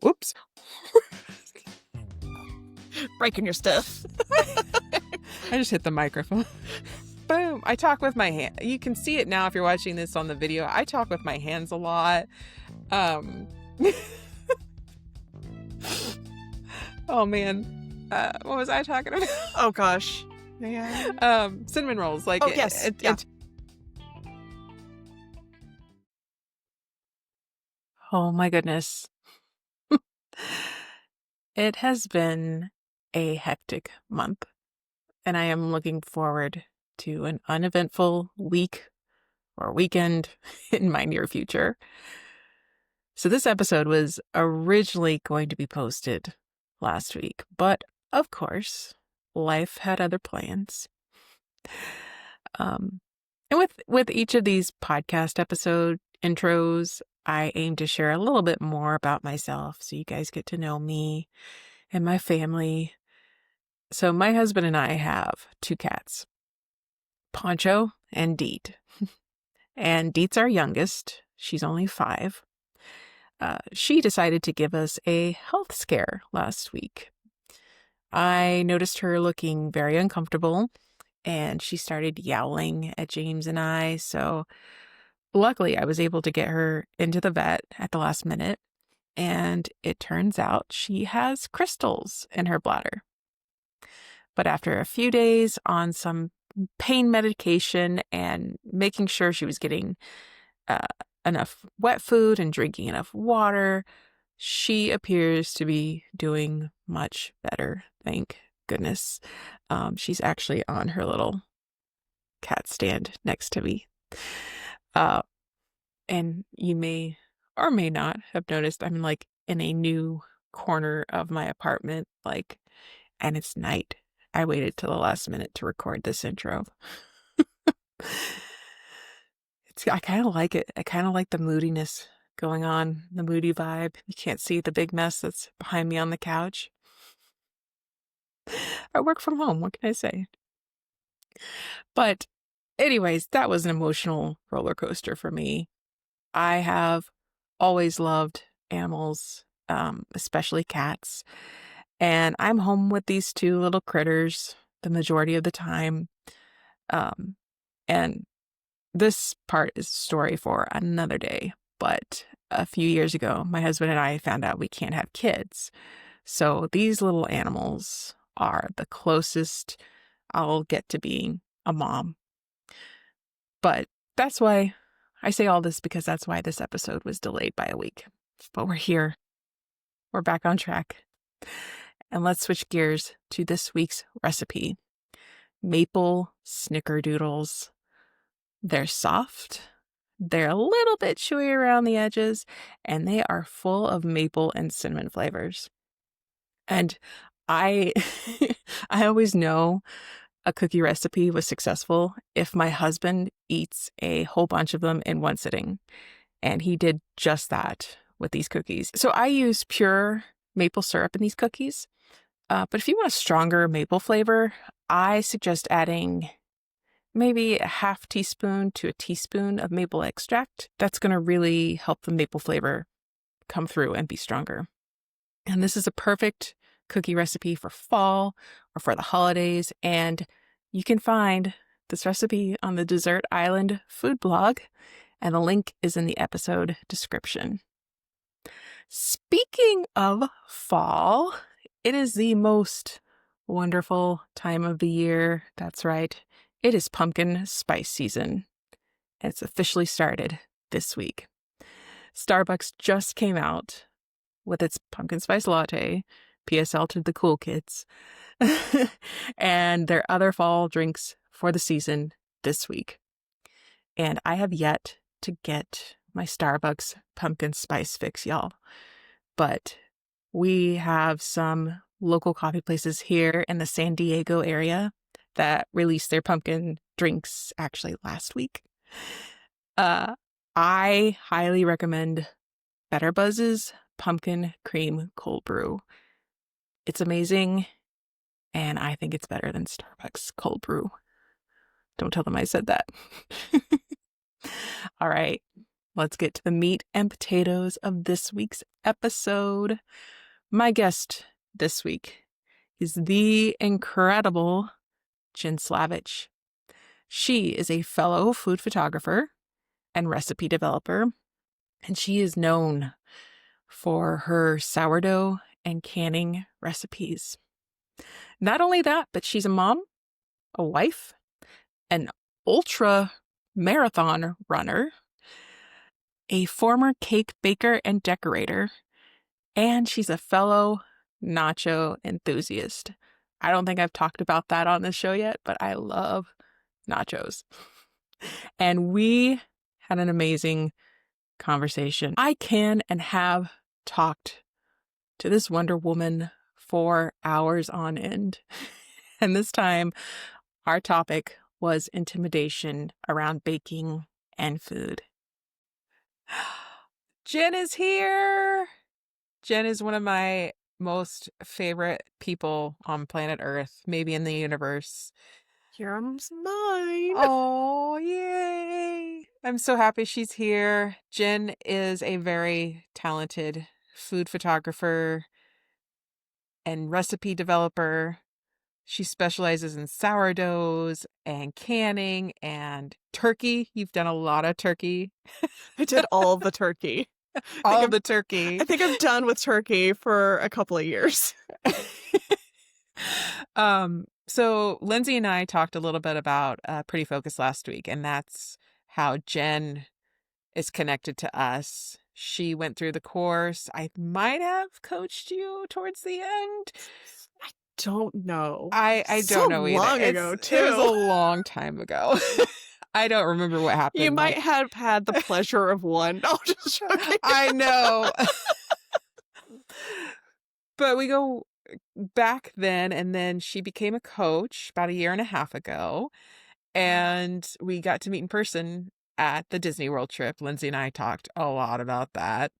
Whoops. Breaking your stuff. I just hit the microphone. Boom. I talk with my hand. You can see it now if you're watching this on the video. I talk with my hands a lot. Oh man. What was I talking about? Oh gosh. Yeah. Cinnamon rolls. Like, Oh, yes. Yeah. Oh my goodness. It has been a hectic month, and I am looking forward to an uneventful week or weekend in my near future. So this episode was originally going to be posted last week, but of course, life had other plans. And with each of these podcast episode intros, I aim to share a little bit more about myself so you guys get to know me and my family. So my husband and I have 2 cats, Poncho and Deet. And Deet's our youngest. She's only 5. She decided to give us a health scare last week. I noticed her looking very uncomfortable, and she started yowling at James and I. So luckily, I was able to get her into the vet at the last minute. And it turns out she has crystals in her bladder. But after a few days on some pain medication and making sure she was getting enough wet food and drinking enough water, she appears to be doing much better. Thank goodness. She's actually on her little cat stand next to me. And you may or may not have noticed I'm like in a new corner of my apartment, and it's night. I waited till the last minute to record this intro. I kind of like it. I kind of like the moodiness going on, the moody vibe. You can't see the big mess that's behind me on the couch. I work from home. What can I say? But anyways, that was an emotional roller coaster for me. I have always loved animals, especially cats. And I'm home with these 2 little critters the majority of the time. And this part is a story for another day. But a few years ago, my husband and I found out we can't have kids. So these little animals are the closest I'll get to being a mom. But that's why I say all this, because that's why this episode was delayed by a week. But we're here. We're back on track. And let's switch gears to this week's recipe. Maple Snickerdoodles. They're soft, they're a little bit chewy around the edges, and they are full of maple and cinnamon flavors. And I I always know a cookie recipe was successful if my husband eats a whole bunch of them in one sitting. And he did just that with these cookies. So I use pure maple syrup in these cookies. But if you want a stronger maple flavor, I suggest adding maybe a half teaspoon to a teaspoon of maple extract. That's going to really help the maple flavor come through and be stronger. And this is a perfect cookie recipe for fall or for the holidays. And you can find this recipe on the Dessert Island food blog, and the link is in the episode description. Speaking of fall, it is the most wonderful time of the year. That's right. It is pumpkin spice season. It's officially started this week. Starbucks just came out with its pumpkin spice latte, PSL to the cool kids, and their other fall drinks for the season this week. And I have yet to get my Starbucks pumpkin spice fix, y'all. But we have some local coffee places here in the San Diego area that released their pumpkin drinks actually last week. I highly recommend Better Buzz's pumpkin cream cold brew. It's amazing, and I think it's better than Starbucks cold brew. Don't tell them I said that. All right, let's get to the meat and potatoes of this week's episode. My guest this week is the incredible Jenn Slavich. She is a fellow food photographer and recipe developer, and she is known for her sourdough and canning recipes. Not only that, but she's a mom, a wife, an ultra marathon runner, a former cake baker and decorator, and she's a fellow nacho enthusiast. I don't think I've talked about that on this show yet, but I love nachos. And we had an amazing conversation. I can and have talked to this Wonder Woman for hours on end. And this time, our topic was intimidation around baking and food. Jenn is here. Jenn is one of my most favorite people on planet Earth, maybe in the universe. Here's mine. Oh, yay. I'm so happy she's here. Jenn is a very talented food photographer and recipe developer. She specializes in sourdoughs and canning and turkey. You've done a lot of turkey. I did all the turkey. All the turkey. I think I'm done with turkey for a couple of years. So Lindsay and I talked a little bit about Pretty Focus last week, and that's how Jenn is connected to us. She went through the course. I might have coached you towards the end. I don't know. I don't know either. Long ago, too. It was a long time ago. I don't remember what happened. You might have had the pleasure of one. No, just joking. I know. But we go back then, and then she became a coach about a year and a half ago, and we got to meet in person at the Disney World trip. Lindsay and I talked a lot about that.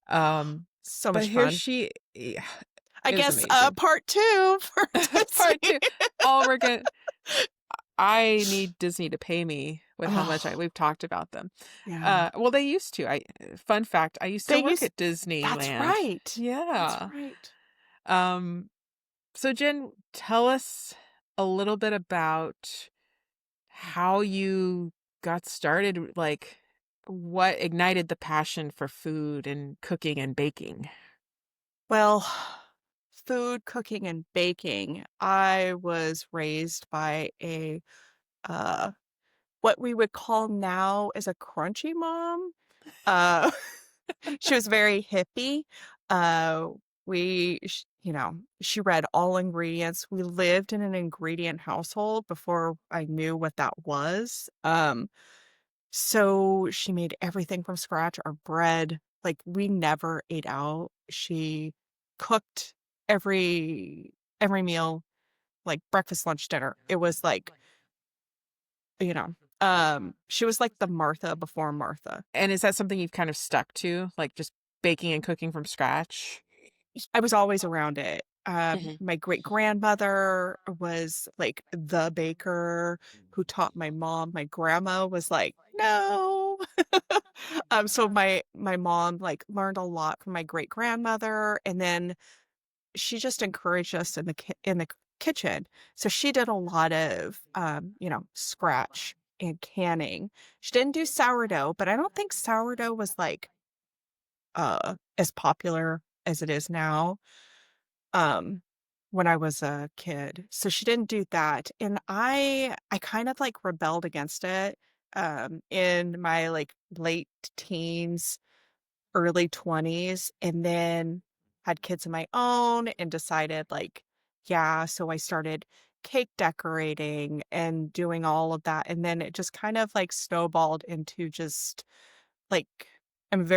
So But much here fun. she, I it was guess amazing. part two for Part two. All we're gonna. I need Disney to pay me with how much we've talked about them. Yeah. Well, they used to. Fun fact, I used to work at Disneyland. That's right. Yeah. That's right. So Jenn, tell us a little bit about how you got started, like what ignited the passion for food and cooking and baking. Well, food, cooking, and baking. I was raised by a what we would call now as a crunchy mom. She was very hippie. She read all ingredients. We lived in an ingredient household before I knew what that was. So she made everything from scratch. Our bread, like we never ate out. She cooked every meal, like breakfast, lunch, dinner. It was like, she was like the Martha before Martha. And is that something you've kind of stuck to, like just baking and cooking from scratch? I was always around it. Mm-hmm. My great grandmother was like the baker who taught my mom. My grandma was like, no. So my mom like learned a lot from my great grandmother, and then she just encouraged us in the kitchen. So she did a lot of scratch and canning. She didn't do sourdough, but I don't think sourdough was like as popular as it is now when I was a kid. So she didn't do that. And I kind of like rebelled against it in my like late teens, early 20s, and then had kids of my own and decided like, yeah, so I started cake decorating and doing all of that. And then it just kind of like snowballed into just like I'm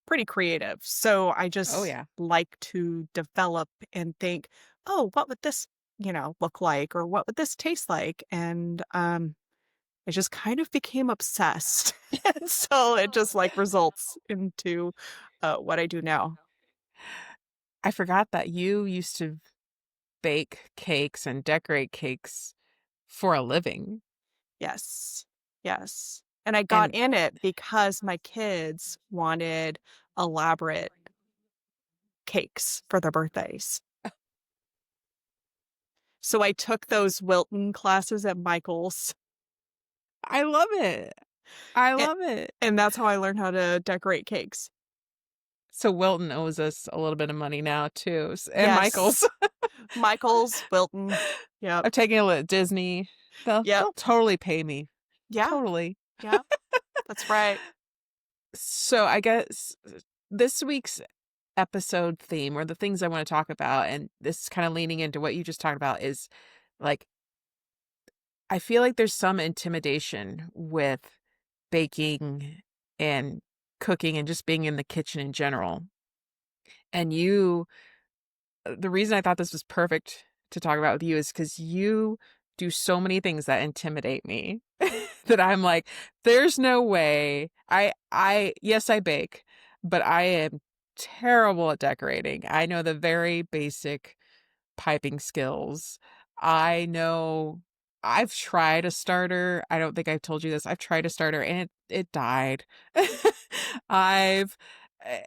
pretty creative. So I Oh just yeah. like to develop and think, oh, what would this, look like, or what would this taste like? And I just kind of became obsessed. And so it just like results into what I do now. I forgot that you used to bake cakes and decorate cakes for a living. Yes. Yes. And I got And in it because my kids wanted elaborate cakes for their birthdays. So I took those Wilton classes at Michael's, I love it. I a- love it. and that's how I learned how to decorate cakes. So Wilton owes us a little bit of money now too, and Yes. Michael's. Michael's, Wilton. Yep. I'm taking a look at Disney. Yep. They'll totally pay me. Yeah. Totally. Yeah. That's right. So I guess this week's episode theme, or the things I want to talk about, and this is kind of leaning into what you just talked about, is like I feel like there's some intimidation with baking and cooking and just being in the kitchen in general. And the reason I thought this was perfect to talk about with you is because you do so many things that intimidate me that I'm like, there's no way. Yes, I bake, but I am terrible at decorating. I know the very basic piping skills. I know I've tried a starter. I don't think I've told you this. I've tried a starter and it died. I've eh,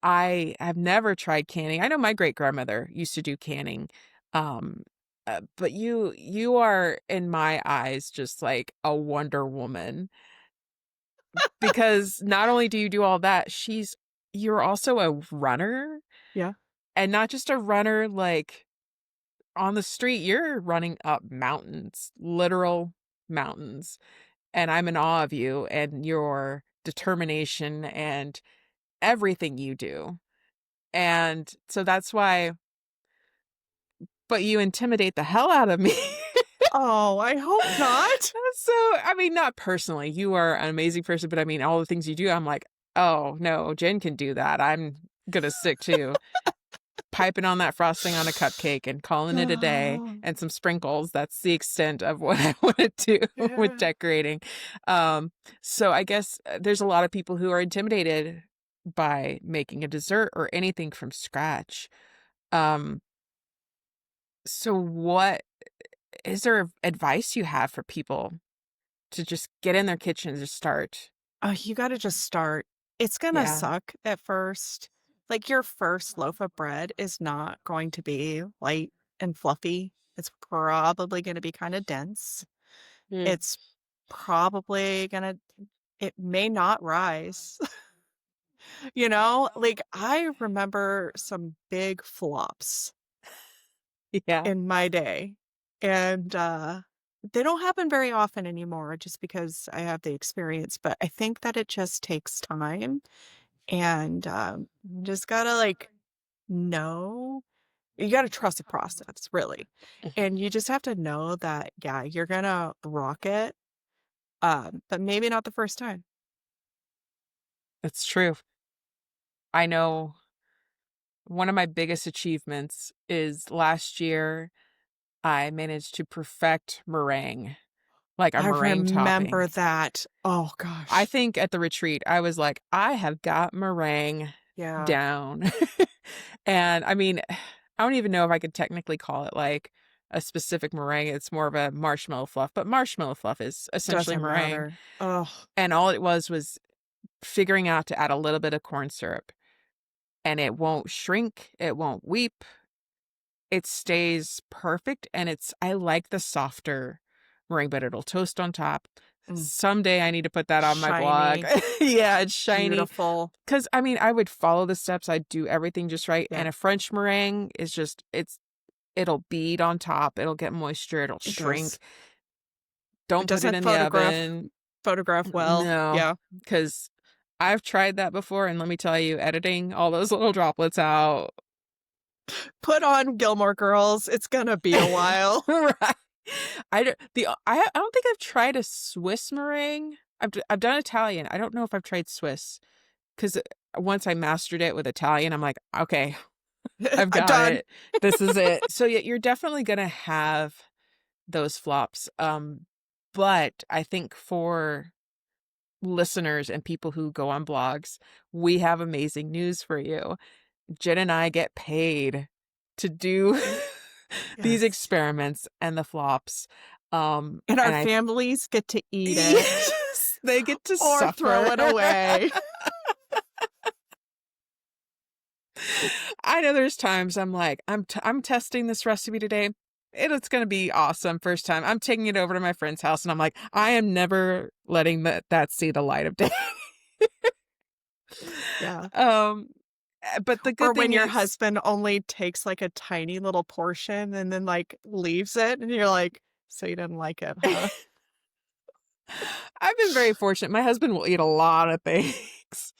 I have never tried canning. I know my great grandmother used to do canning. Um but you are in my eyes just like a Wonder Woman, because not only do you do all that, you're also a runner, Yeah. and not just a runner like on the street. You're running up mountains, literal mountains. And I'm in awe of you and your determination and everything you do. And so that's why, but you intimidate the hell out of me. Oh, I hope not. So, I mean, not personally, you are an amazing person, but I mean, all the things you do, I'm like, oh no, Jen can do that. I'm gonna stick to piping on that frosting on a cupcake and calling it a day Oh, and some sprinkles. That's the extent of what I want to do with yeah. decorating. Um, so I guess there's a lot of people who are intimidated by making a dessert or anything from scratch. Um, so what is there advice you have for people to just get in their kitchen to start? Oh, you gotta just start. It's gonna Yeah. suck at first. Like, your first loaf of bread is not going to be light and fluffy. It's probably gonna be kinda dense. Mm. It's probably gonna it may not rise. Like, I remember some big flops Yeah. in my day, and, they don't happen very often anymore just because I have the experience, but I think that it just takes time, and, you just gotta, like, know you gotta trust the process, really, and you just have to know that, yeah, you're gonna rock it, but maybe not the first time. That's true. I know one of my biggest achievements is last year I managed to perfect meringue, like a I meringue remember topping. that. Oh I gosh. think at the retreat, I was like, I have got meringue Yeah, down. And I mean, I don't even know if I could technically call it like a specific meringue. It's more of a marshmallow fluff, but marshmallow fluff is essentially doesn't meringue. matter. Oh, And all it was figuring out to add a little bit of corn syrup, and it won't shrink, it won't weep. It stays perfect, and I like the softer meringue, but it'll toast on top. mm, Someday I need to put that on my blog. shiny, Yeah, it's shiny. beautiful. 'Cause, I mean, I would follow the steps, I'd do everything just right, Yeah, and a French meringue is just it'll bead on top, it'll get moisture, it'll it does. shrink. It Don't put it doesn't in the photograph oven. photograph well. No, Yeah. because 'cause I've tried that before, and let me tell you, editing all those little droplets out. Put on Gilmore Girls. It's gonna be a while. Right. I don't think I've tried a Swiss meringue. I've done Italian. I don't know if I've tried Swiss, 'cause once I mastered it with Italian, I'm like, "Okay, I've I'm got done. it. This is it." So, yeah, you're definitely gonna have those flops, but I think for listeners and people who go on blogs, we have amazing news for you. Jen and I get paid to do these Yes. experiments and the flops. And our And I families get to eat it. Yes. They get to or throw suffer. it away. I know there's times I'm like, I'm testing this recipe today. It's gonna be awesome first time. I'm taking it over to my friend's house, and I'm like, I am never letting that see the light of day. Yeah. Um, but the Or good when thing your is, husband only takes, like, a tiny little portion and then, like, leaves it, and you're like, "So you didn't like it, huh?" I've been very fortunate. My husband will eat a lot of things.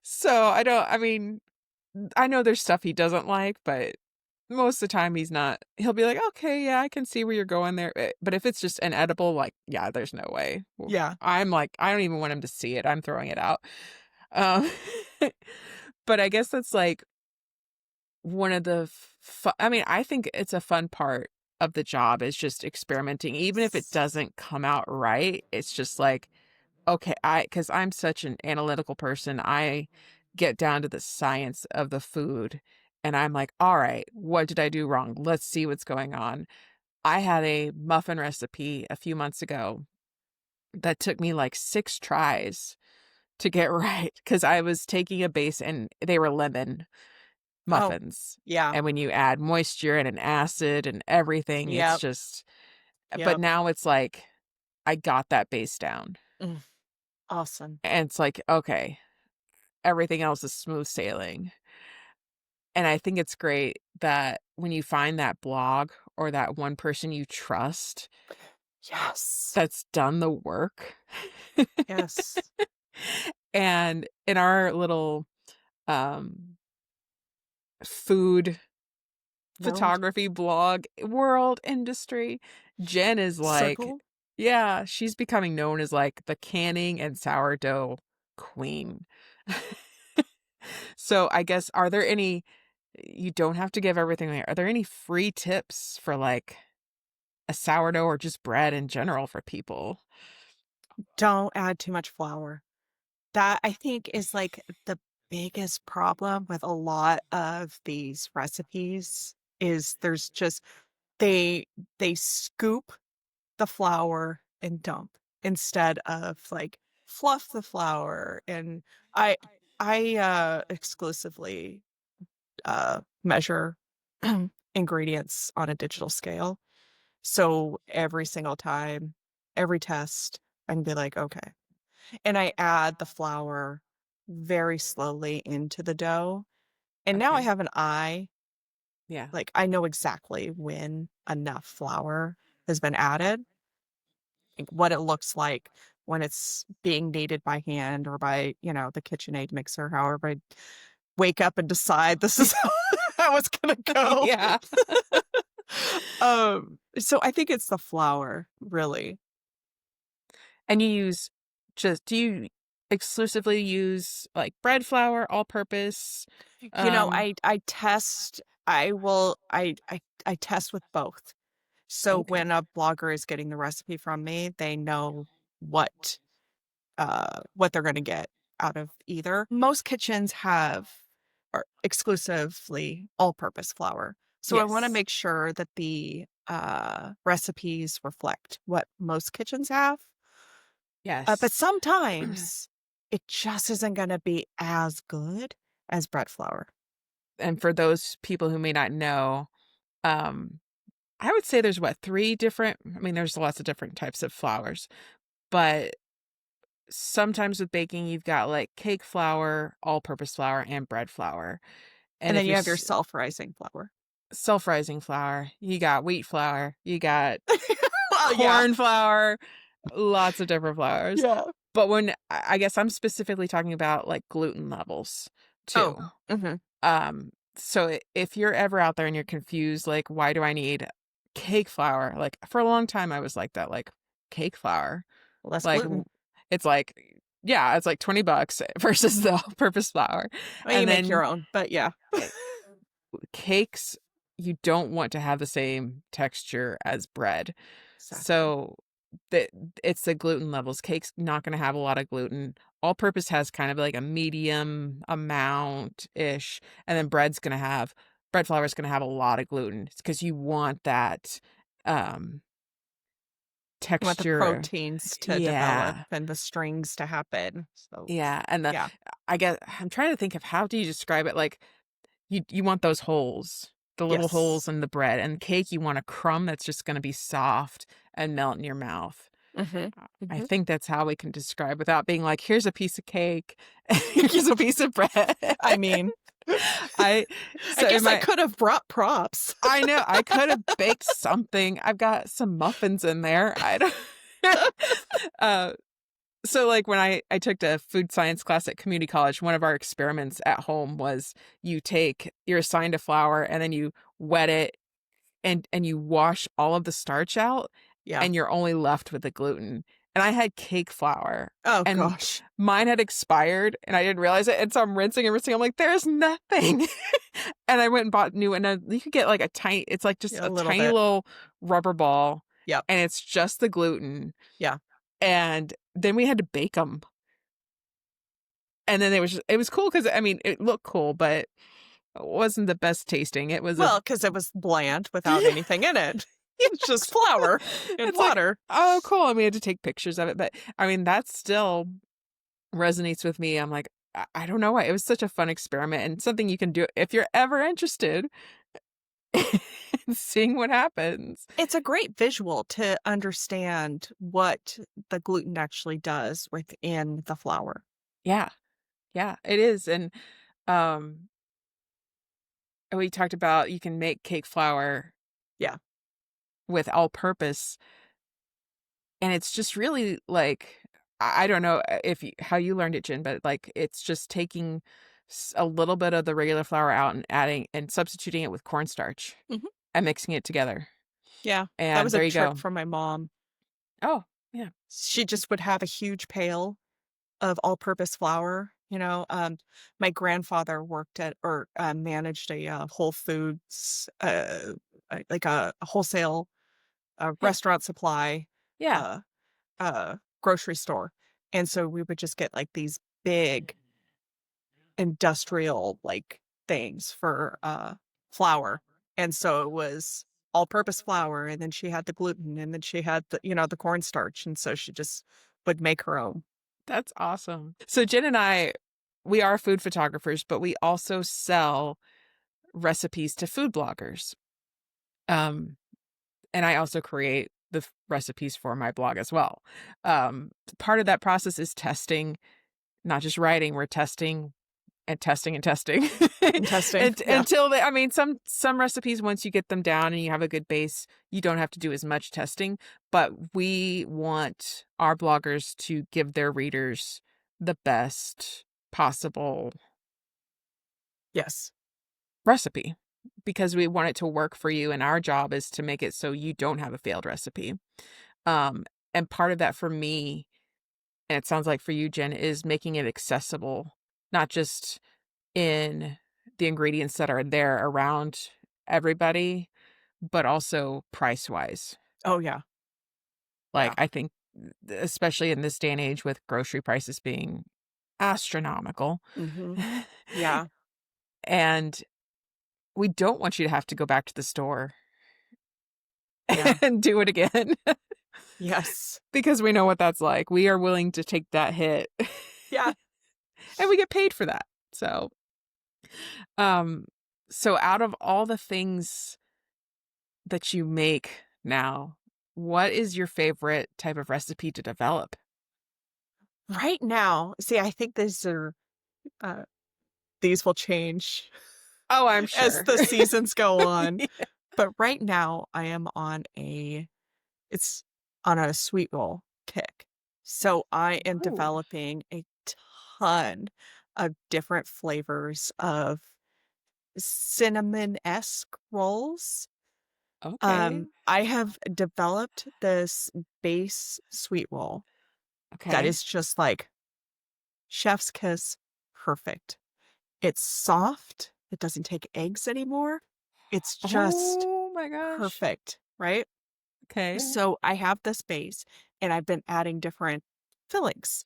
So I mean, I know there's stuff he doesn't like, but most of the time he's not. He'll be like, "Okay, yeah, I can see where you're going there." But if it's just inedible, like, yeah, there's no way. Yeah. I'm like, I don't even want him to see it. I'm throwing it out. Um, but I guess that's like one of the I mean, I think it's a fun part of the job is just experimenting. Even if it Yes. doesn't come out right, it's just like, okay, because I'm such an analytical person, I get down to the science of the food and I'm like, all right, what did I do wrong? Let's see what's going on. I had a muffin recipe a few months ago that took me like 6 tries to get right because I was taking a base and they were lemon Oh, muffins. yeah. And when you add moisture and an acid and everything, it's Yep, just, but yep. now it's like, I got that base down. Mm, awesome. And it's like, okay, everything else is smooth sailing. And I think it's great that when you find that blog or that one person you trust Yes. that's done the work. Yes. And in our little um food World photography blog world industry, Jen is like, circle. yeah, she's becoming known as like the canning and sourdough queen. So I guess, are there any, you don't have to give everything away. Are there any free tips for like a sourdough or just bread in general for people? Don't add too much flour. That I think is, like, the biggest problem with a lot of these recipes is there's just they they scoop the flour and dump instead of, like, fluff the flour, and I exclusively, measure ingredients on a digital scale, so every single time, every test, I can be like, "Okay." And I add the flour very slowly into the dough, and now I Okay. have an eye, Yeah. like, I know exactly when enough flour has been added, like, what it looks like when it's being kneaded by hand or by, the KitchenAid mixer, however I wake up and decide this is how it's gonna go. Yeah. So I think it's the flour, really. And you use, just do you exclusively use like bread flour, all purpose? Um, I test I will I test with both. So okay. when a blogger is getting the recipe from me, they know what what they're gonna get out of either. Most kitchens have or exclusively all-purpose flour. So I wanna Yes. make sure that the, recipes reflect what most kitchens have. But Yes. sometimes it just isn't gonna be as good as bread flour. And for those people who may not know, um, I would say there's what, 3 different, I mean, there's lots of different types of flours, but sometimes with baking, you've got like cake flour, all-purpose flour, and bread flour. And And then if you you're have your self-rising flour. self-rising flour, you got wheat flour, you got Well, yeah. corn flour, lots of different flours. Yeah. But when I guess I'm specifically talking about like gluten levels Oh, too. mhm. So if you're ever out there and you're confused, like, why do I need cake flour? Like for a long time, I was like that, like cake flour, Less like gluten. it's like, yeah, it's like $20 versus the all-purpose flour, I mean, you and make your then own, but yeah. eh, cakes, you don't want to have the same texture as bread. Exactly. So the it's the gluten levels. Cake's not gonna have a lot of gluten. All purpose has kind of like a medium amount-ish, and then bread flour is gonna have a lot of gluten. It's because you want that, um, You want the texture. proteins to develop Yeah. and the strings to happen. So, Yeah, and the yeah. I guess I'm trying to think of how do you describe it, like, you want those holes, the little holes Yes. in the bread, and cake, you want a crumb that's just gonna be soft and melt in your mouth. Mhm. I Mhm. think that's how we can describe without being like, "Here's a piece of cake, here's a piece of bread." I mean, I I so in guess I my could have brought props. I know, I could have baked something. I've got some muffins in there. I don't uh, so, like, when I took a food science class at community college, one of our experiments at home was you're assigned a flour, and then you wet it, and you wash all of the starch out, Yeah. and you're only left with the gluten. And I had cake flour, Oh and gosh. mine had expired, and I didn't realize it, and so I'm rinsing and rinsing, I'm like, "There's nothing." And I went and bought new, and you could get, like, it's, like, just Yeah, a a little tiny bit. little rubber ball, Yep. and it's just the gluten, Yeah. and then we had to bake them. And then it was cool because I mean, it looked cool, but it wasn't the best tasting. It was a Well, because it was bland without Yeah, anything in it. yeah. It's just flour and It's like, water. "Oh, cool," and we had to take pictures of it, but, I mean, that still resonates with me. I'm like, I don't know why. It was such a fun experiment and something you can do if you're ever interested in seeing what happens. It's a great visual to understand what the gluten actually does within the flour. Yeah, yeah, it is, um, and we talked about you can make cake flour Yeah. with all-purpose. And it's just really like I don't know if you how you learned it, Jen, but, like, it's just taking a little bit of the regular flour out and adding and substituting it with cornstarch Mhm. and mixing it together, Yeah. That and was a there you trick go. from my mom. Oh, yeah. She just would have a huge pail of all-purpose flour, my grandfather worked at or, managed a, Whole Foods, like a wholesale, Yeah. restaurant supply, Yeah. uh, grocery store, and so we would just get, like, these big industrial, like, things for, flour, and so it was all-purpose flour, and then she had the gluten, and then she had the cornstarch, and so she just would make her own. That's awesome. So Jen and I, we are food photographers, but we also sell recipes to food bloggers. Um, and I also create the recipes for my blog as well. Part of that process is testing, not just writing, we're testing and testing and testing. And testing, And yeah. until I mean, some recipes, once you get them down and you have a good base, you don't have to do as much testing, but we want our bloggers to give their readers the best possible Yes. recipe because we want it to work for you, and our job is to make it so you don't have a failed recipe. Um, and part of that for me, and it sounds like for you, Jen, is making it accessible, not just in the ingredients that are there around everybody, but also price-wise. Oh, yeah. Like, Yeah. I think, especially in this day and age with grocery prices being astronomical, Mhm. Yeah. and we don't want you to have to go back to the store Yeah. and do it again Yes. because we know what that's like. We are willing to take that hit, Yeah. and we get paid for that. So, um, so out of all the things that you make now, what is your favorite type of recipe to develop? Right now see, I think uh these will change Oh, I'm as sure. the seasons go on, Yeah. but right now I am it's on a sweet roll kick. So I am Ooh, developing a ton of different flavors of cinnamon-esque rolls. okay. I have developed this base sweet roll that Okay. is just like chef's kiss perfect. It's soft, it doesn't take eggs anymore. It's just Oh my gosh. perfect, right? Okay. So I have this base and I've been adding different fillings.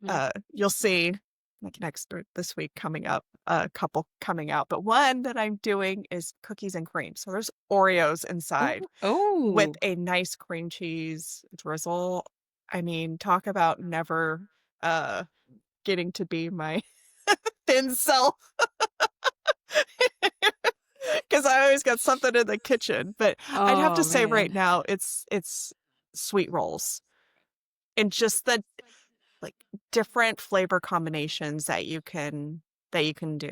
Mm. You'll see like next or this week coming up, a couple coming out, but one that I'm doing is cookies and cream. So there's Oreos inside Oh, with oh, a nice cream cheese drizzle. I mean, talk about never uh getting to be my thin self because I always got something in the kitchen. But I'd have to oh say right man. now it's sweet rolls and just the like different flavor combinations that you can do.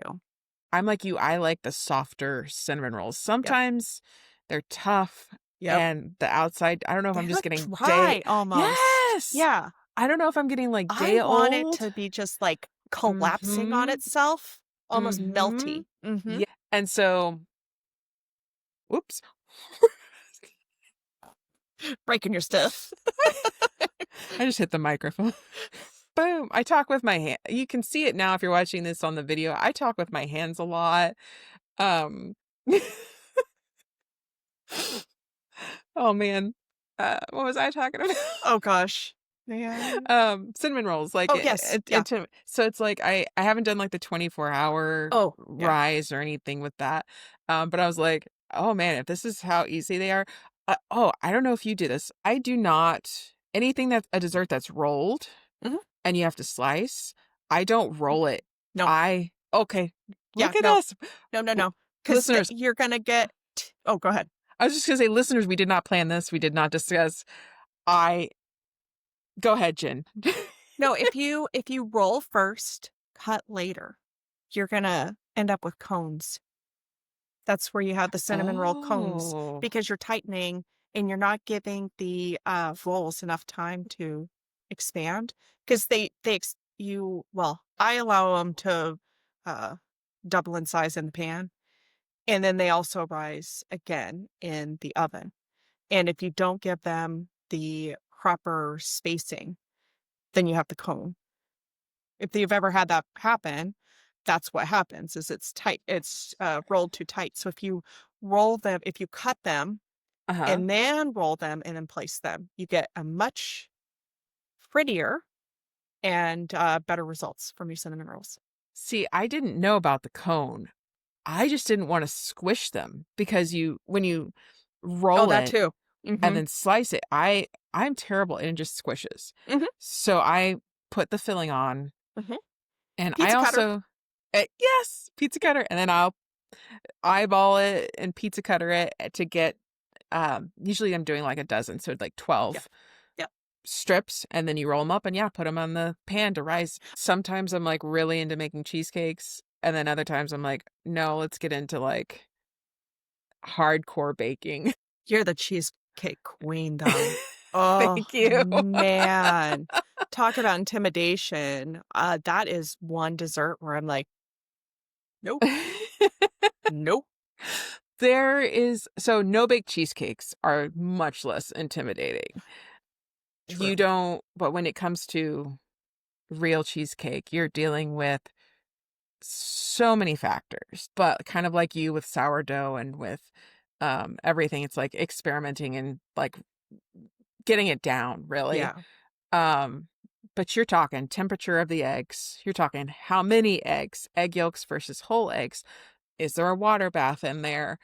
I'm like you. I like the softer cinnamon rolls. Yep. Sometimes they're tough Yep. and the outside, I don't know if They I'm just look getting day. dry almost. Yes. Yeah. I don't know if I'm getting like I day want it old. to be just, like, collapsing on Mm-hmm. itself, almost Mm-hmm. melty. Mhm. Yeah. And so, whoops. Breaking your stuff. I just hit the microphone. Boom. I talk with my hand. You can see it now if you're watching this on the video. I talk with my hands a lot. Um oh man. What was I talking about? Oh gosh. Man. Cinnamon rolls, like Oh, yes. Yeah. so it's like I haven't done like the 24-hour Oh, yeah. rise or anything with that. But I was like, oh man, if this is how easy they are. Oh, I don't know if you do this. I do not anything that's a dessert that's rolled Mhm. and you have to slice. I don't roll it. No. Okay. Yeah, Look at no. us. No, no, L- no. 'Cause Listeners, you're gonna get oh, go ahead. I was just gonna say, listeners, we did not plan this. We did not discuss. I Go ahead, Jen. No, if you roll first, cut later, you're gonna end up with cones. That's where you have the cinnamon roll cones Oh. because you're tightening and you're not giving the, rolls enough time to expand. Because they ex you well, I allow them to, uh, double in size in the pan, and then they also rise again in the oven, and if you don't give them the proper spacing, then you have the cone. If you've ever had that happen, that's what happens is it's tight it's, rolled too tight, so if you cut them Uh-huh. and then roll them and then place them, you get a much prettier and, better results from your cinnamon rolls. See, I didn't know about the cone. I just didn't wanna squish them because when you Oh, roll that it too. and Mhm. then slice it, I'm terrible and it just squishes. Mhm. So I put the filling on Mhm. and I Pizza cutter. also yes, pizza cutter, and then I'll eyeball it and pizza cutter it to get, usually I'm doing like a dozen, so like Yep. 12 Yep. strips, and then you roll them up and, yeah, put them on the pan to rise. Sometimes I'm, like, really into making cheesecakes, and then other times I'm like, "No, let's get into, like, hardcore baking." You're the cheesecake queen, though. Oh, Thank you. man. Talk about intimidation. That is one dessert where I'm like, "Nope, nope." No-bake cheesecakes are much less intimidating. You True. don't but when it comes to real cheesecake, you're dealing with so many factors, but kind of like you with sourdough and with, everything, it's like experimenting and, like, getting it down, really. Yeah. Um, but you're talking temperature of the eggs, you're talking how many eggs, egg yolks versus whole eggs. Is there a water bath in there?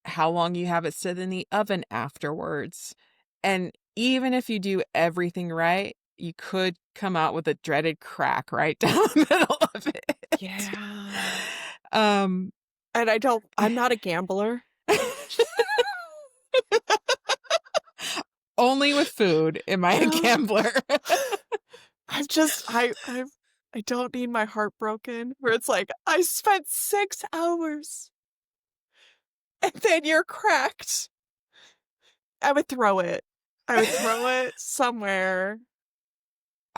How long you have it sit in the oven afterwards. And even if you do everything right, you could come out with a dreaded crack right down the middle of it. Yeah. Um, And I'm not a gambler. only with food am I a gambler. I'm just I don't need my heart broken where it's like, "I spent 6 hours and then you're cracked." I would throw it. I would throw it somewhere.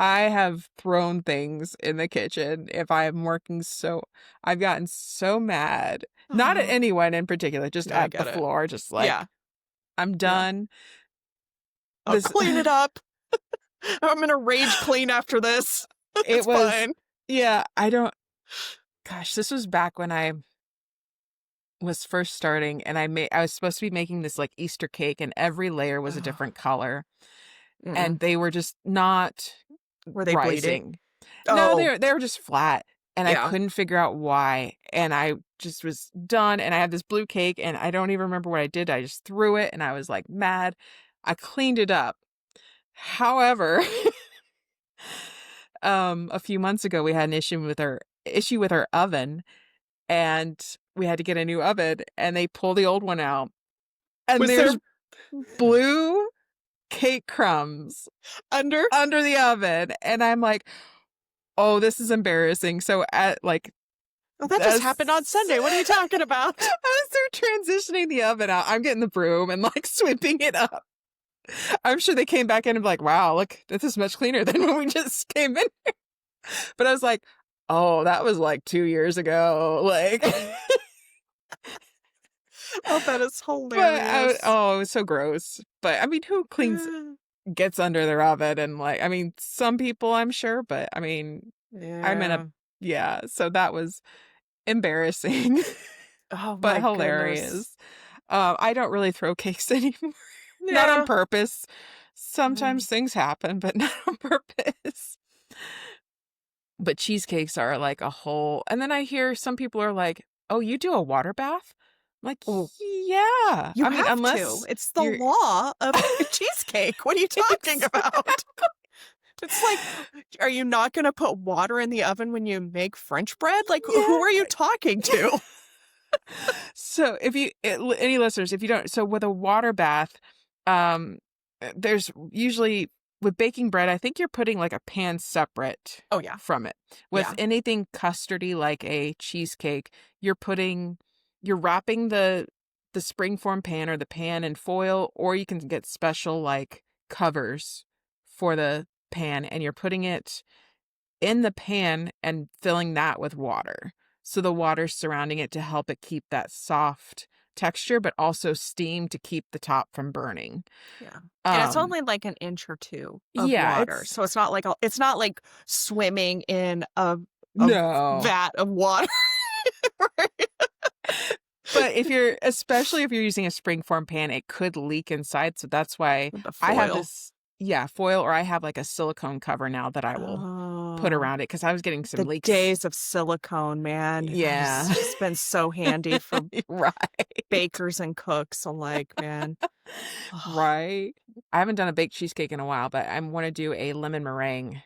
I have thrown things in the kitchen if I am working I've gotten so mad, not at Oh, anyone in particular, just no, I at the get it. floor, just Yeah, like, "I'm yeah. done." I'll This clean it up. I'm gonna rage clean after this. it It's was fine. yeah, I don't gosh, this was back when I was first starting and I was supposed to be making this, like, Easter cake and every layer was a Ugh, different color, mm-mm. and they were just not Were they bleeding? rising. No, Oh, they were just flat, and I yeah. couldn't figure out why, and I just was done, and I had this blue cake, and I don't even remember what I did. I just threw it, and I was, like, mad. I cleaned it up. However, a few months ago, we had an issue with our oven, and we had to get a new oven, and they pull the old one out, and Was there there's blue cake crumbs under? under the oven, and I'm like, "Oh, this is embarrassing." So at like Oh, that just as happened on Sunday. What are you talking about? as they're transitioning the oven out, I'm getting the broom and like sweeping it up. I'm sure they came back in and be like, "Wow, look, this is much cleaner than when we just came in." But I was like, "Oh, that was like 2 years ago." Like, Oh, that is but hilarious. it was so gross. But I mean, who gets under their oven and like, I mean, some people I'm sure, but I mean, I'm in a Yeah. yeah, so that was embarrassing, Oh but my goodness. hilarious. I don't really throw cakes anymore. Not on Yeah. purpose. Sometimes Mm. things happen, but not on purpose. But cheesecakes are like a whole and then I hear some people are like, "Oh, you do a water bath?" I'm like, Oh, "Yeah." you I mean, have to. unless It's the you're law of a cheesecake. What are you talking It's about? It's like, are you not going to put water in the oven when you make French bread? Like, who yeah. are you talking to? So if you any listeners, if you don't so with a water bath, um, there's usually with baking bread, I think you're putting like a pan separate Oh, yeah. from it. With Yeah. anything custardy like a cheesecake, you're wrapping the springform pan or the pan in foil, or you can get special like covers for the pan, and you're putting it in the pan and filling that with water. So the water's surrounding it to help it keep that soft texture, but also steam to keep the top from burning. Yeah. And it's Um, only like an inch or two of yeah, water. it's So it's not like swimming in a no. vat of water. Right? But especially if you're using a springform pan, it could leak inside. So that's why With the I have foil. this, yeah, foil, or I have like a silicone cover now that I will put Oh, around it because I was getting some the leaks. days of silicone, man. That has Yeah. just been so handy for Right. bakers and cooks alike, man. Oh, Right. I haven't done a baked cheesecake in a while, but I want to do a lemon meringue oh,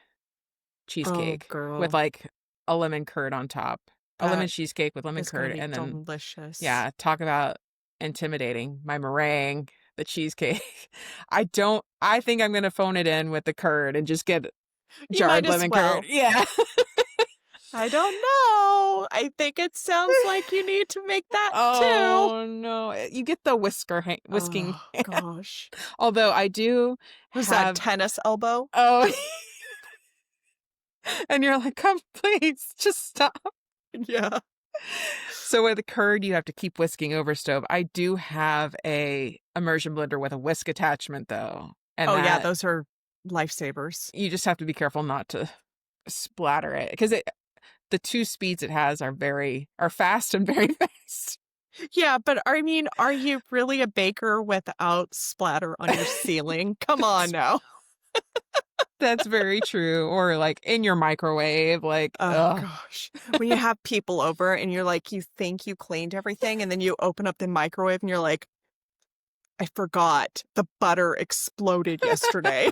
cheesecake with girl. like a lemon curd on top. A lemon That cheesecake with lemon is going to curd be and then delicious. yeah, talk about intimidating. My meringue, the cheesecake. I think I'm going to phone it in with the curd and just get You might jarred as lemon curd. well. Yeah. I don't know. I think it sounds like you need to make that too. Oh no. You get the whisking Oh, hand. gosh. Although I do Was that have tennis elbow? oh and you're like, "Come please, just stop." Yeah. So with the curd, you have to keep whisking over stove. I do have a immersion blender with a whisk attachment though, and Oh, yeah, that those are lifesavers. you just have to be careful not to splatter it because the two speeds it has are fast and very fast. Yeah, but I mean, are you really a baker without splatter on your ceiling? Come on That's now. that's very true. Or like in your microwave, like Oh ugh. gosh. When you have people over and you're like, you think you cleaned everything, and then you open up the microwave and you're like, I forgot the butter exploded yesterday.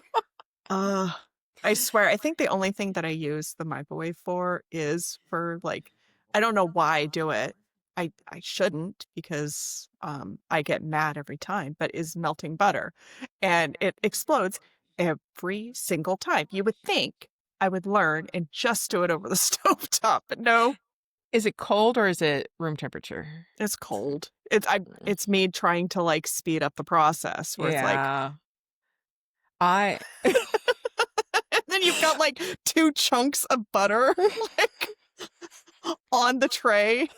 Uh, I swear, I think the only thing that I use the microwave for is for like, I don't know why I do it. I shouldn't because I get mad every time, but is melting butter and it explodes every single time. You would think I would learn and just do it over the stovetop, but no, Is it cold or is it room temperature? it's cold. It's me trying to like speed up the process where it's like Yeah. I and then you've got like two chunks of butter like on the tray.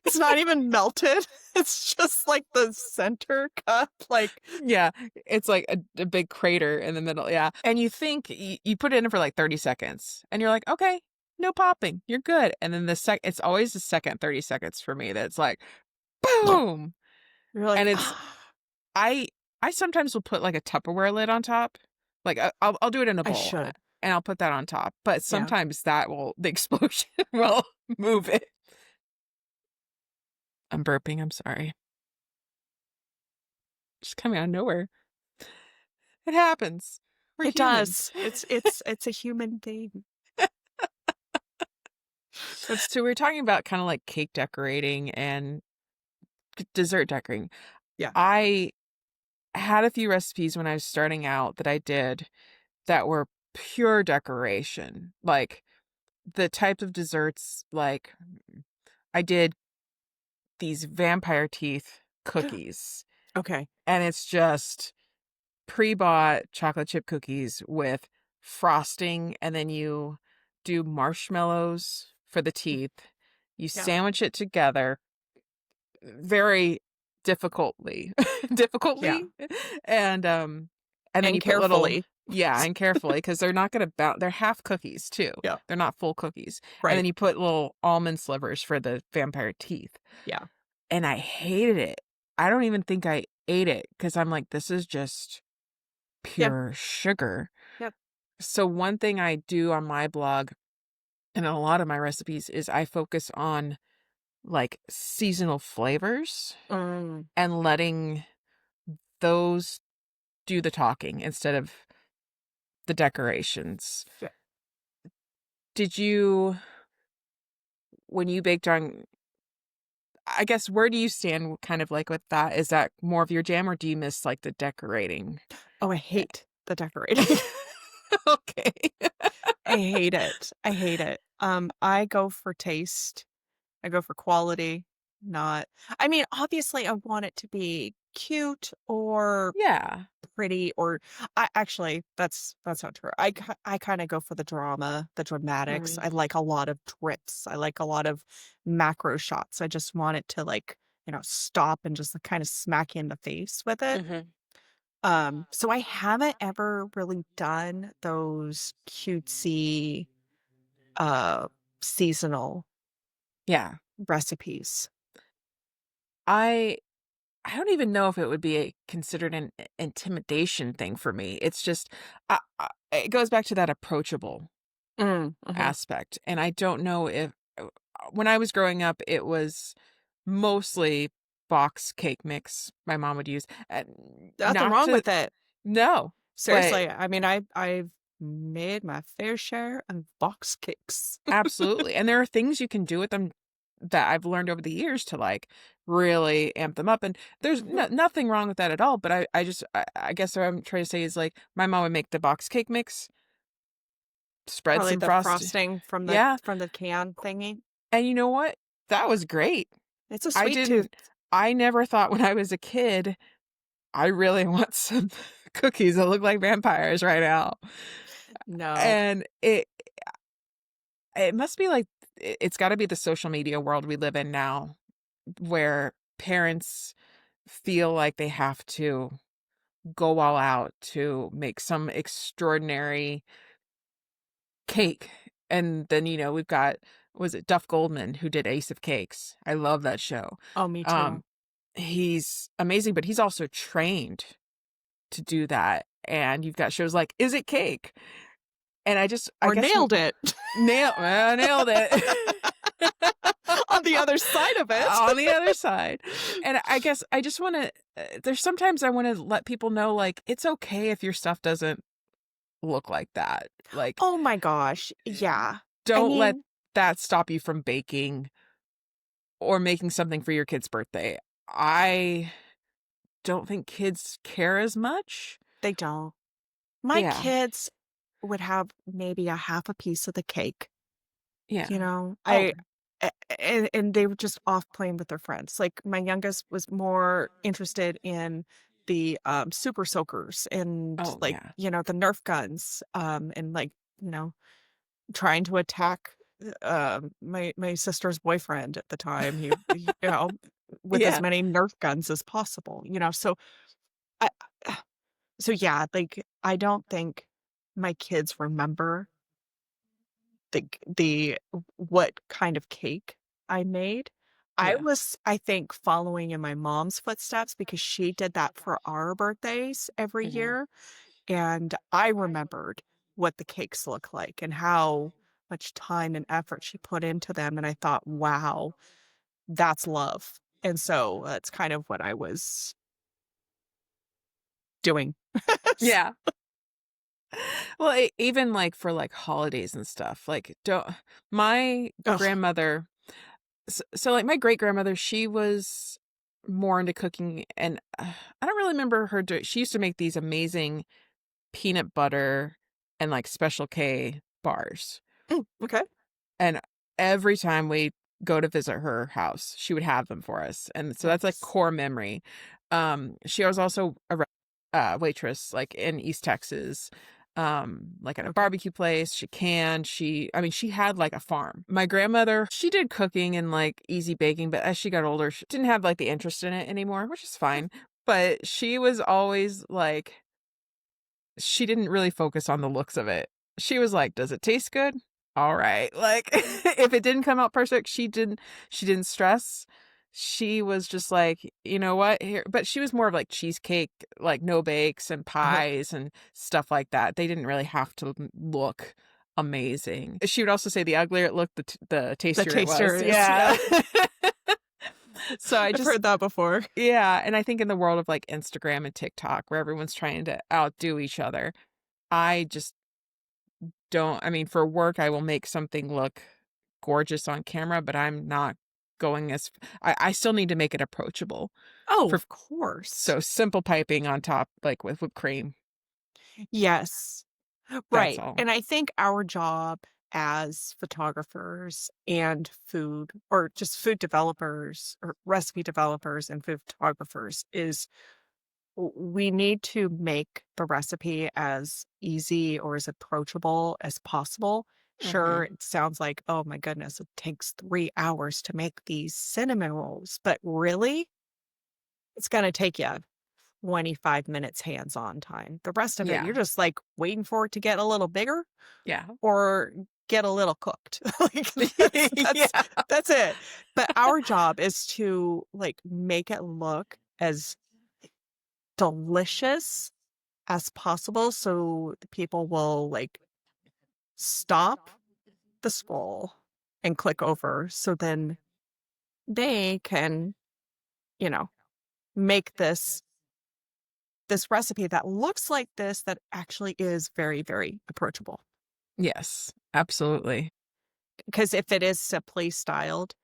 It's not even melted. It's just like the center cup. Like, yeah, it's like a big crater in the middle. Yeah. And you think you put it in for like 30 seconds and you're like, okay, no popping. You're good. And then it's always the second 30 seconds for me that's like, boom. you're like, And it's, ah, I, I sometimes will put like a Tupperware lid on top. Like I'll do it in a I bowl. should. and I'll put that on top, but Yeah. sometimes the explosion will move it. I'm burping, I'm sorry. Just coming out of nowhere. It happens. We're It humans. does. It's a human thing. But so we're talking about kinda like cake decorating and dessert decorating. Yeah. I had a few recipes when I was starting out that I did that were pure decoration, like, the type of desserts, like, I did these vampire teeth cookies, Okay. and it's just pre-bought chocolate chip cookies with frosting, and then you do marshmallows for the teeth. You Yeah. sandwich it together very difficultly Yeah. difficultly, and, and then And you put little carefully. yeah, and carefully because 'cause they're not gonna they're half cookies too. Yeah. They're not full cookies, and then Right. you put little almond slivers for the vampire teeth, Yeah. and I hated it. I don't even think I ate it because 'cause I'm like, "This is just Yep. pure sugar." Yep. So one thing I do on my blog and a lot of my recipes is I focus on, like, seasonal flavors Mm. and letting those do the talking instead of the decorations. Yeah. Did you when you baked on I guess, where do you stand kind of, like, with that? Is that more of your jam, or do you miss, like, the decorating? Oh, I hate the decorating. Okay. I hate it. I hate it. I go for taste. I go for quality, not I mean, obviously, I want it to be cute or Yeah. pretty or that's not true. I kinda go for the drama, the dramatics. Mm. I like a lot of drips. I like a lot of macro shots. I just want it to, like, stop and just, like, kinda smack you in the face with it. Mhm. So I haven't ever really done those cutesy, uh, seasonal Yeah. recipes. I I don't even know if it would be considered an intimidation thing for me. It's just it goes back to that approachable Mhm. aspect, and I don't know if when I was growing up, it was mostly box cake mix my mom would use, and Nothing not wrong to with it. no, but Seriously, I mean, I've made my fair share of box cakes. absolutely, and there are things you can do with them that I've learned over the years to, like, really amp them up, and there's Mhm. nothing wrong with that at all, but I guess what I'm trying to say is, like, my mom would make the box cake mix, spread Probably some the frost frosting yeah, from the can thingy. and you know what? That was great. It's a I sweet tooth. didn't I never thought when I was a kid, "I really want some cookies that look like vampires right now." No. And it must be like it's gotta be the social media world we live in now, where parents feel like they have to go all out to make some extraordinary cake, and then, we've got was it Duff Goldman who did Ace of Cakes? I love that show. Oh, me too. Um, he's amazing, but he's also trained to do that, and you've got shows like Is It Cake? And I Or guess nailed it. nailed it. On the other side of it. On the other side. And I guess I just wanna there's sometimes I wanna let people know, like, it's okay if your stuff doesn't look like that. Like, Oh my gosh, yeah. I don't let mean, that stop you from baking or making something for your kid's birthday. I don't think kids care as much. they don't. My Yeah, kids would have maybe a half a piece of the cake, yeah. you know? Oh, And they were just off playing with their friends. Like, my youngest was more interested in the, super soakers and, oh, like, yeah. the Nerf guns, and, like, you know, trying to attack, my sister's boyfriend at the time. With as Yeah, many Nerf guns as possible, so I so yeah, like, I don't think my kids remember the what kind of cake I made. I yeah. was, I think, following in my mom's footsteps because she did that for our birthdays every Mhm. year, and I remembered what the cakes look like and how much time and effort she put into them, and I thought, "Wow, that's love." And so that's kind of what I was doing. S Yeah. Well, even, like, for, like, holidays and stuff, like, don't my Ugh, grandmother so, like, my great-grandmother, she was more into cooking, and, I don't really remember her she used to make these amazing peanut butter and, like, Special K bars, okay. and every time we go to visit her house, she would have them for us, and so that's, like, Nice. core memory. She was also a waitress, like, in East Texas, like, at a Okay. barbecue place. I mean, she had, like, a farm. My grandmother, she did cooking and, like, easy baking, but as she got older, she didn't have, like, the interest in it anymore, which is fine, but she was always, like, she didn't really focus on the looks of it. She was like, "Does it taste good? Alright." Like, if it didn't come out perfect, she didn't stress. She was just like, "You know what? Here," but she was more of like cheesecake, like no bakes and Uh-huh. pies and stuff like that. They didn't really have to look amazing. She would also say the uglier it looked, the The tastier it taster was. is, yeah. Yeah. So I I've just heard that before. yeah, and I think in the world of, like, Instagram and TikTok where everyone's trying to outdo each other, I just don't I mean, for work, I will make something look gorgeous on camera, but I'm not going as I still need to make it approachable Oh, for of course. so simple piping on top, like, with whipped cream, Yes. that's Right, all. and I think our job as photographers and food or just food developers or recipe developers and food photographers is we need to make the recipe as easy or as approachable as possible. Sure, Mhm. it sounds like, "Oh my goodness, it takes 3 hours to make these cinnamon rolls," but really, it's gonna take you 25 minutes hands-on time. The rest of it, Yeah. you're just, like, waiting for it to get a little bigger Yeah. or get a little cooked. Like, that's that's Yeah. that's it. But our job is to, like, make it look as delicious as possible so the people will, like, stop the scroll and click over so then they can, you know, make this recipe that looks like this that actually is very, very approachable. Yes, absolutely. Because if it is simply styled,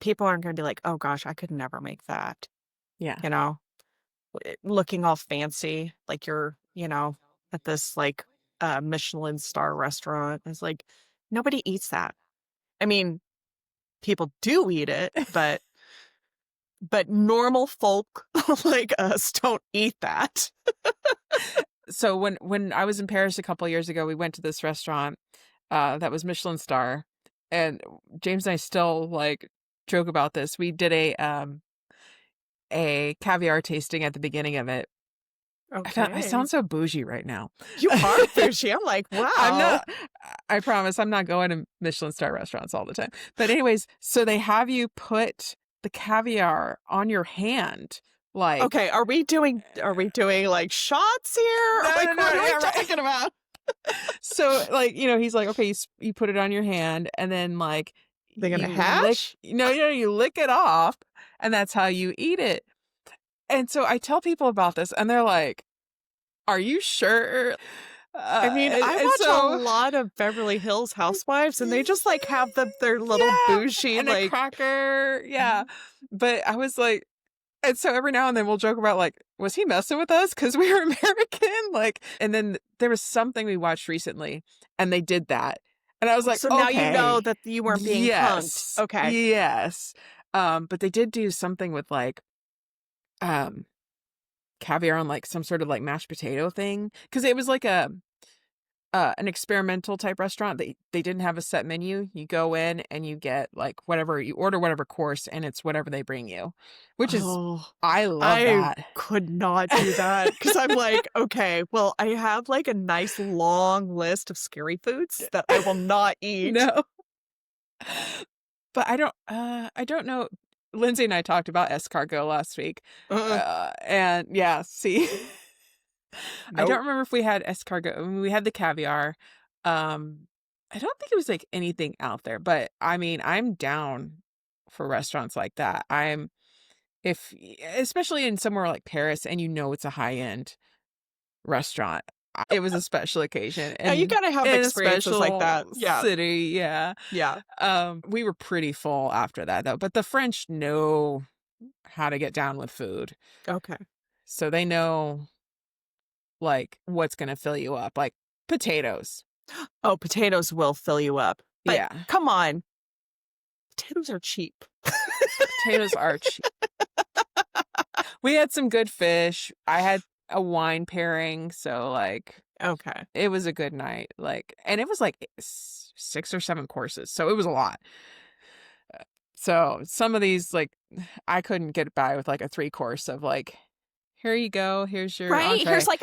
people aren't gonna be like, "Oh gosh, I could never make that," Yeah. you know? Looking all fancy, like you're, at this, like, Michelin star restaurant. It's like, nobody eats that. I mean, people do eat it, but normal folk like us don't eat that. So when I was in Paris a couple years ago, we went to this restaurant, that was Michelin star, and James and I still, like, joke about this. We did a caviar tasting at the beginning of it. I Okay. sound so bougie right now. You are bougie. I'm like, I'm "Wow." not I promise I'm not going to Michelin star restaurants all the time. But anyways, so they have you put the caviar on your hand, like Okay, are we doing, like, shots here? no, no, Like, no, what are we yeah, right. talking about? So, like, he's like, "Okay, you put it on your hand, and then, like, They gonna you lick" hatch? you lick it off, and that's how you eat it. And so I tell people about this, and they're like, "Are you sure?" I mean, I And watch a so lot of Beverly Hills Housewives, and they just, like, have their little yeah, bougie, and a like cracker, yeah. Mhm. But I was like and so every now and then we'll joke about, like, "Was he messing with us because we were American?" Like and then there was something we watched recently, and they did that, and I was like, So now you know "Okay, that you weren't being punked. yes, Okay. yes." But they did do something with, like, um, caviar on, like, some sort of, like, mashed potato thing because it was like an experimental type restaurant. They didn't have a set menu. You go in and you get, like, whatever you order whatever course, and it's whatever they bring you, which is Oh, I love I that. could not do that because 'cause I'm like, "Okay, well, I have, like, a nice long list of scary foods that I will not eat." No. But I don't know. Lindsay and I talked about escargot last week, Uh-uh. and yeah, see? I don't Nope. remember if we had escargot. I mean, we had the caviar. Um, I don't think it was, like, anything out there, but, I mean, I'm down for restaurants like that. If especially in somewhere like Paris and you know it's a high-end restaurant. It was a special occasion Yeah, you and gotta have in a experiences like that. special Yeah. city, yeah. Yeah. We were pretty full after that, though, but the French know how to get down with food. Okay. So they know, like, what's gonna fill you up, like potatoes. Oh, potatoes will fill you up. But Yeah, come on, potatoes are cheap. potatoes are cheap. We had some good fish. I had a wine pairing, so, like, Okay. it was a good night, like and it was, like, 6 or 7 courses, so it was a lot. So, some of these, like, I couldn't get by with, like, a 3 course of, like, "Here you go, here's your Right? Here's entree." like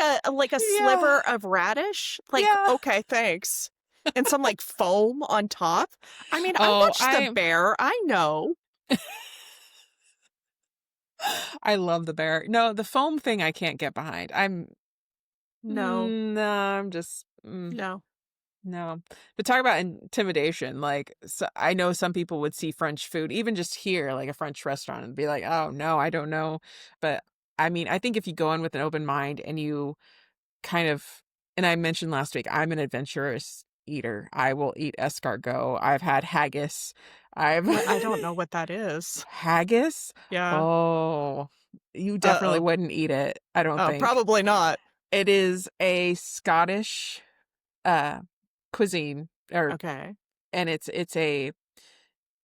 a Yeah, sliver of radish. Like, yeah. okay, thanks. And some like foam on top. I mean, I Oh, watched The Bear. I know. I love the bear. No, the foam thing I can't get behind. No. No, I'm just, No. no. But talk about intimidation, like, I know some people would see French food, even just here, like a French restaurant, and be like, "Oh, no, I don't know." But, I mean, I think if you go in with an open mind and you kind of and I mentioned last week, I'm an adventurous eater. I will eat escargot. I've had haggis. I've What I don't know what that is. haggis? Yeah. Oh, you definitely Uh-oh. wouldn't eat it, I don't Oh, think. probably not. It is a Scottish, uh, cuisine, or Okay. and it's a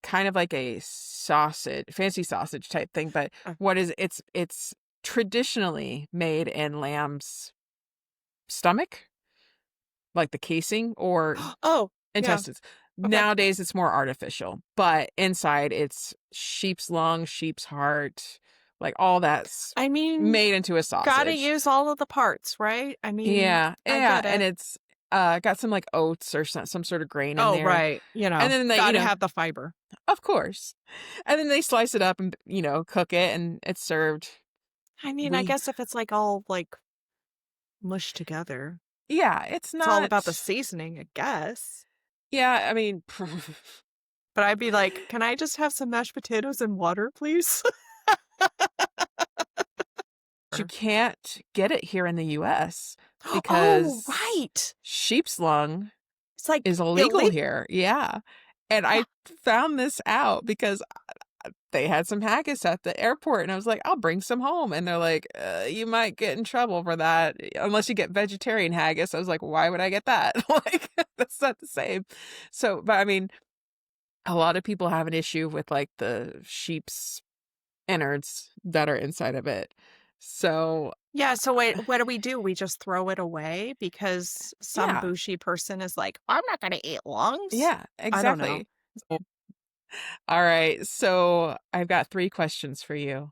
kind of like a sausage fancy sausage type thing, but Uh, what is it's traditionally made in lamb's stomach, like the casing or oh, yeah. intestines. Okay. Nowadays, it's more artificial, but inside it's sheep's lung, sheep's heart, like all that's I mean, made into a gotta sausage. use all of the parts, right? I mean, Yeah, I yeah, get and it. it's, got some, like, oats or some sort of grain in Oh, there, right. and then they Gotta have the fiber. of course, and then they slice it up and, cook it, and it's served. I mean, I We guess if it's like all like mushed together, Yeah, it's it's all about not the seasoning, I guess. yeah, I mean, But I'd be like, "Can I just have some mashed potatoes and water, please?" you can't get it here in the US Oh, because right. sheep's lung It's like is illegal illegal. here, yeah, and Yeah. I found this out because they had some haggis at the airport, and I was like, "I'll bring some home," and they're like, you might get in trouble for that unless you get vegetarian haggis." I was like, "Why would I get that?" Like, that's not the same. So, but I mean, a lot of people have an issue with, like, the sheep's innards that are inside of it. So, Yeah, so what do? We just throw it away because some yeah, bougie person is like, "I'm not gonna eat lungs." yeah, I don't know. exactly. Alright, so I've got 3 questions for you.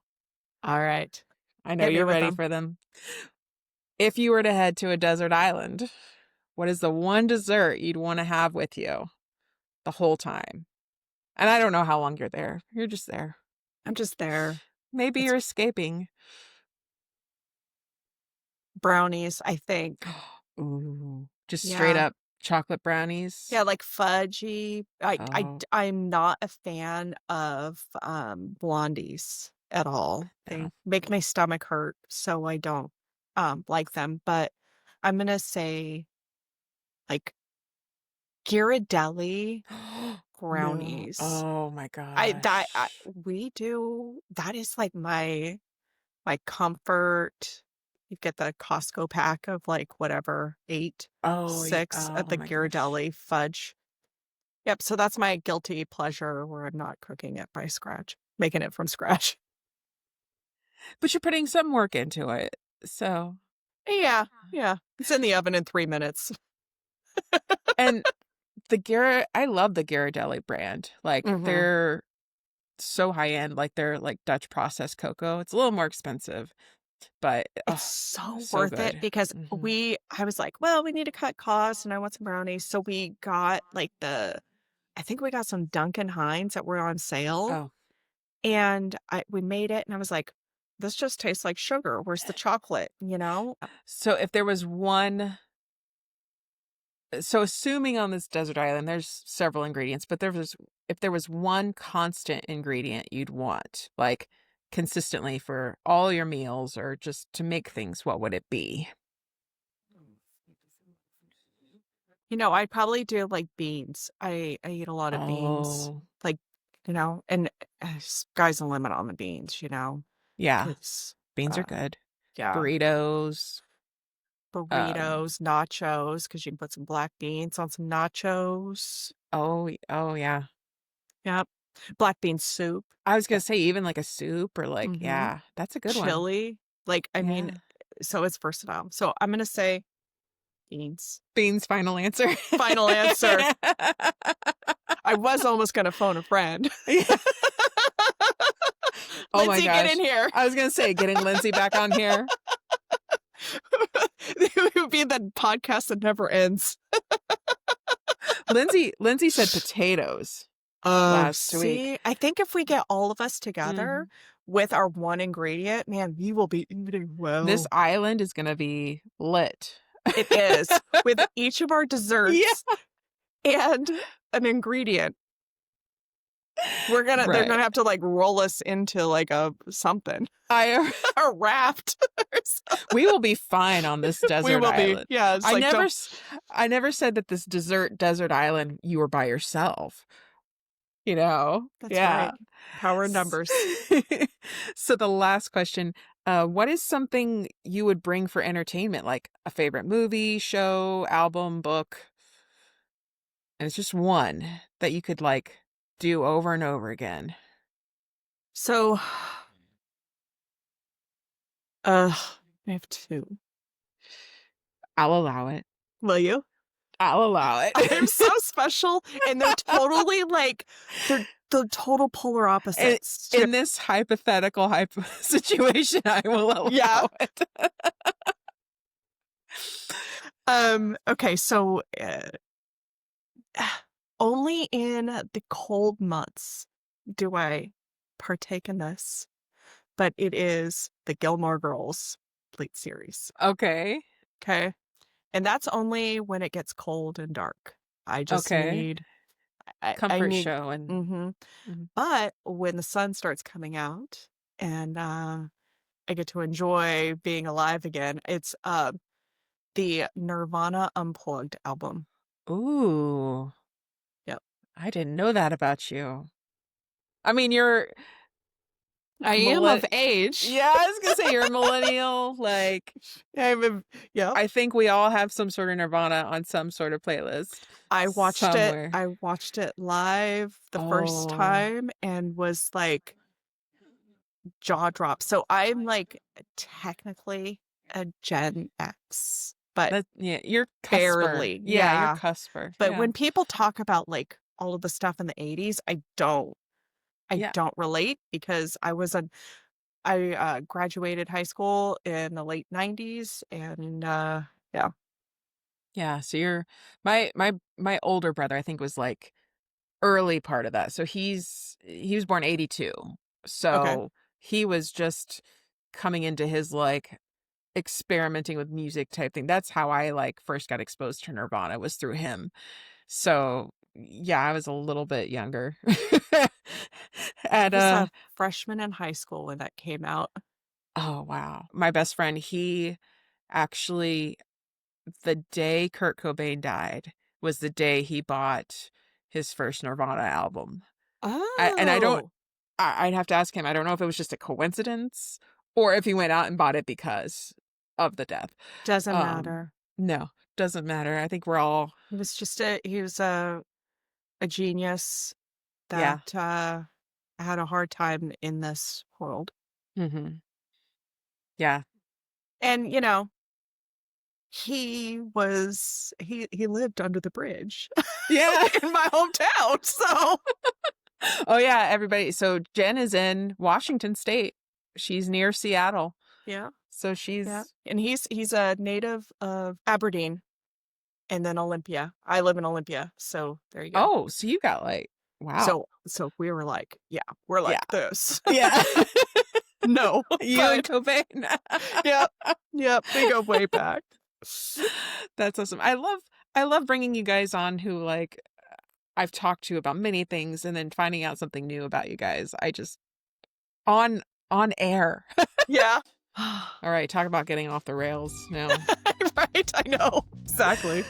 Alright. I know Hit me you're with ready them. for them. If you were to head to a desert island, what is the one dessert you'd wanna have with you the whole time? And I don't know how long you're there. You're just there. I'm just there. Maybe It's you're escaping. brownies, I think. Ooh, just straight Yeah. up chocolate brownies? Yeah, like fudgy. Oh, I'm not a fan of, blondies at all. yeah. They make my stomach hurt, so I don't, like them, but I'm gonna say, like, Ghirardelli No. brownies. Oh my I gosh. we do that is, like, my comfort. You get the Costco pack of, like, whatever, 8, Oh, 6 of oh the my gosh. Ghirardelli fudge. Yep, so that's my guilty pleasure where I'm not cooking it by scratch, making it from scratch. But you're putting some work into it, so Yeah, yeah. It's in the oven in 3 minutes. and I love the Ghirardelli brand. Like, Mhm. they're so high end, like, they're, like, Dutch processed cocoa. It's a little more expensive, but, It's oh, so so worth it good. because Mhm. I was like, "Well, we need to cut costs and I want some brownies." So we got, like, I think we got some Duncan Hines that were on sale, Oh, and we made it, and I was like, this just tastes like sugar. Where's the chocolate, you know? So if there was one so assuming on this desert island, there's several ingredients, but if there was one constant ingredient you'd want, like consistently for all your meals or just to make things, what would it be? You know, I probably do like beans. I eat a lot of beans, Oh, like, and sky's the limit on the beans, yeah. because, Beans are uh, good. yeah, Burritos. Um, burritos, nachos, because you can put some black beans on some nachos. oh yeah. Yep. Black bean soup. I was gonna Yeah. say even like a soup or like, Mm-hmm. yeah, that's a good one. Chili. Like, I mean, Yeah. so it's versatile. So I'm gonna say beans. Beans final answer. Final answer. I was almost gonna phone a friend. Yeah. Oh my Lindsay, get in gosh. here. I was gonna say getting Lindsay back on here. It would be the podcast that never ends. Lindsay said potatoes Oh, last week. see, I think if we get all of us Mhm. together with our one ingredient, man, we will be eating This well. island is gonna be lit. It is. With each of our Yeah. desserts and an ingredient. They're Right. gonna have to like roll us into like a something. I A raft or we will be fine on this we desert will be. island. Yeah, it's I like never don't s- I never said that this desert island you were by yourself. You know? that's Yeah. right. Power in S- numbers. So the last question, what is something you would bring for entertainment, like a favorite movie, show, album, book? And it's just one that you could like do over and over again. So I have two. I'll allow it. Will you? I'll allow it. I'm so special, and they're totally like they're the total polar in, opposites. in this hypothetical situation, I will Yeah. allow it. Okay, so only in the cold months do I partake in this, but it is the Gilmore Girls complete series. Okay. Okay. And that's only when it gets cold and dark. I just Okay. need I Comfort need show and mhm. mhm. But when the sun starts coming out and I get to enjoy being alive again, it's the Nirvana Unplugged album. Ooh, Yep. I didn't know that about you. I mean, you're I am millenn of age. yeah, I was gonna say you're a millennial, like, Yep. I think we all have some sort of Nirvana on some sort of playlist somewhere. I watched it live the first Oh, time and was like jaw dropped. So I'm like technically a Gen X, but yeah, you're cusper. barely. Yeah, you're Yeah. cusper. But Yeah. when people talk about like all of the stuff in the 80s, I Yeah. don't relate because I graduated high school in the late 90s and yeah. Yeah, so you're my older brother, I think, was, like, early part of that. So he was born '82. Okay. So he was just coming into his, like, experimenting with music type thing. That's how I, like, first got exposed to Nirvana was through him. So, yeah, I was a little bit younger. And, I was a freshman in high school when that came out. oh, wow. My best friend, he actually the day Kurt Cobain died was the day he bought his first Nirvana album. I don't Oh, I'd have to ask him. I don't know if it was just a coincidence or if he went out and bought it because of the death. doesn't Um, matter. no, doesn't matter. I think we're all He was a genius yeah. that had a hard time in this world. Mhm. Yeah. And he lived under the bridge Yeah. in my hometown. So Oh yeah, everybody. So Jen is in Washington State. She's near Seattle. yeah, So yeah. she's And he's a native of Aberdeen and then Olympia. I live in Olympia, so there you go. oh, so you got like wow. So we were like, yeah, we're Yeah. like this. Yeah. No, You and but Cobain. yep, yep, we go way back. That's awesome. I love bringing you guys on who like I've talked to about many things and then finding out something new about you guys. I just on air. Yeah. All right, talk about getting off the rails now. Right, I know. Exactly.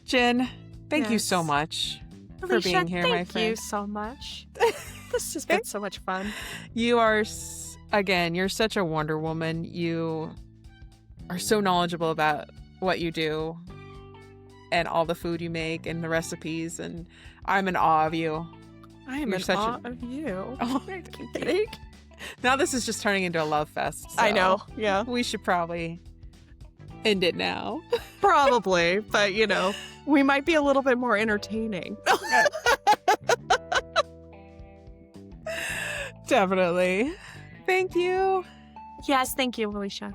Jen, thank you so Yes. much for Alicia, being here, my thank you friend. so much. This has been so much fun. You are, again, you're such a Wonder Woman. You are so knowledgeable about what you do and all the food you make and the recipes, and I'm in awe of you. I am You're in such awe a- of you. Oh, Thank you. now this is just turning into a love fest. I so know. Yeah. We should probably end it now. Probably, but we might be a little bit more entertaining. Definitely. Thank you. Yes, thank you, Alicia.